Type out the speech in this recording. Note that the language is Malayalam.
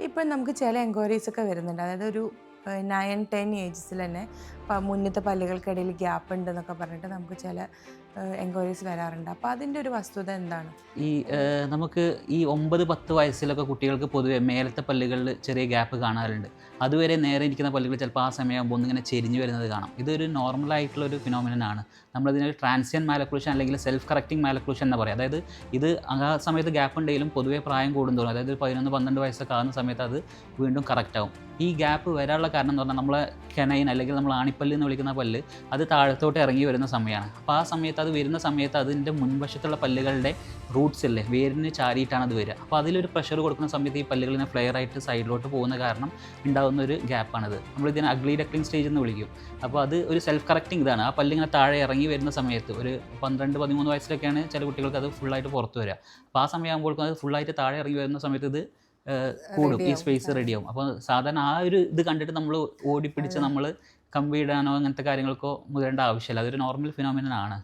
ഇപ്പം നമുക്ക് ചില എൻക്വയറീസ് ഒക്കെ വരുന്നുണ്ട്. അതായത് ഒരു 9, 10 ഏജസിൽ തന്നെ മുന്നത്തെ പല്ലുകൾക്കിടയിൽ ഗ്യാപ്പ് ഉണ്ടെന്നൊക്കെ പറഞ്ഞിട്ട് നമുക്ക് ചില എൻക്വയറീസ് വരാറുണ്ട്. അപ്പോൾ അതിൻ്റെ ഒരു വസ്തുത എന്താണ്? ഈ നമുക്ക് ഈ 9, 10 വയസ്സിലൊക്കെ കുട്ടികൾക്ക് പൊതുവെ മേലത്തെ പല്ലുകളിൽ ചെറിയ ഗ്യാപ്പ് കാണാറുണ്ട്. അതുവരെ നേരെ ഇരിക്കുന്ന പല്ലുകൾ ചിലപ്പോൾ ആ സമയമാകുമ്പോൾ ഒന്നിങ്ങനെ ചെരിഞ്ഞ് വരുന്നത് കാണാം. ഇതൊരു നോർമലായിട്ടുള്ളൊരു ഫിനോമിനനാണ്. നമ്മളിതിനൊരു ട്രാൻസിയൻറ്റ് മാലക്ലൂഷൻ അല്ലെങ്കിൽ സെൽഫ് കറക്റ്റിംഗ് മാലക്ലൂഷൻ എന്ന് പറയും. അതായത് ഇത് ആ സമയത്ത് ഗ്യാപ്പ് ഉണ്ടെങ്കിലും പൊതുവെ പ്രായം കൂടുന്തോറും, അതായത് 11, 12 വയസ്സൊക്കെ ആകുന്ന സമയത്ത് അത് വീണ്ടും കറക്റ്റാവും. ഈ ഗ്യാപ്പ് വരാനുള്ള കാരണം എന്ന് പറഞ്ഞാൽ നമ്മളെ കെനൈൻ അല്ലെങ്കിൽ നമ്മൾ ആണിപ്പല്ല് എന്ന് വിളിക്കുന്ന പല്ല് അത് താഴത്തോട്ട് ഇറങ്ങി വരുന്ന സമയമാണ്. അപ്പോൾ ആ സമയത്ത് അത് വരുന്ന സമയത്ത് അതിൻ്റെ മുൻവശത്തുള്ള പല്ലുകളുടെ റൂട്ട്സ് ഇല്ലേ, വേരിന് ചാരിയിട്ടാണ് അത് വരിക. അപ്പോൾ അതിലൊരു പ്രഷർ കൊടുക്കുന്ന സമയത്ത് ഈ പല്ലുകളിനെ ഫ്ലെയർ ആയിട്ട് സൈഡിലോട്ട് പോകുന്ന കാരണം ഉണ്ടാകുന്ന ഒരു ഗ്യാപ്പാണിത്. നമ്മളിതിനെ അഗ്ലി ഡക്ലിംഗ് സ്റ്റേജ് എന്ന് വിളിക്കും. അപ്പോൾ അത് ഒരു സെൽഫ് കറക്റ്റിംഗ് ഇതാണ്. ആ പല്ലിങ്ങനെ താഴെ ഇറങ്ങി വരുന്ന സമയത്ത് ഒരു 12, 13 വയസ്സിലൊക്കെയാണ് ചില കുട്ടികൾക്ക് അത് ഫുള്ളായിട്ട് പുറത്ത് വരിക. അപ്പോൾ ആ സമയമാകുമ്പോഴേക്കും അത് ഫുള്ളായിട്ട് താഴെ ഇറങ്ങി വരുന്ന സമയത്ത് ഇത് കൂടും, ഈ സ്പേസ് റെഡിയാവും. അപ്പോൾ സാധാരണ ആ ഒരു ഇത് കണ്ടിട്ട് നമ്മൾ ഓടിപ്പിടിച്ച് നമ്മൾ കമ്പി ഇടാനോ അങ്ങനത്തെ കാര്യങ്ങൾക്കോ മുതിരേണ്ട ആവശ്യമില്ല. അതൊരു നോർമൽ ഫിനോമിനൻ ആണ്.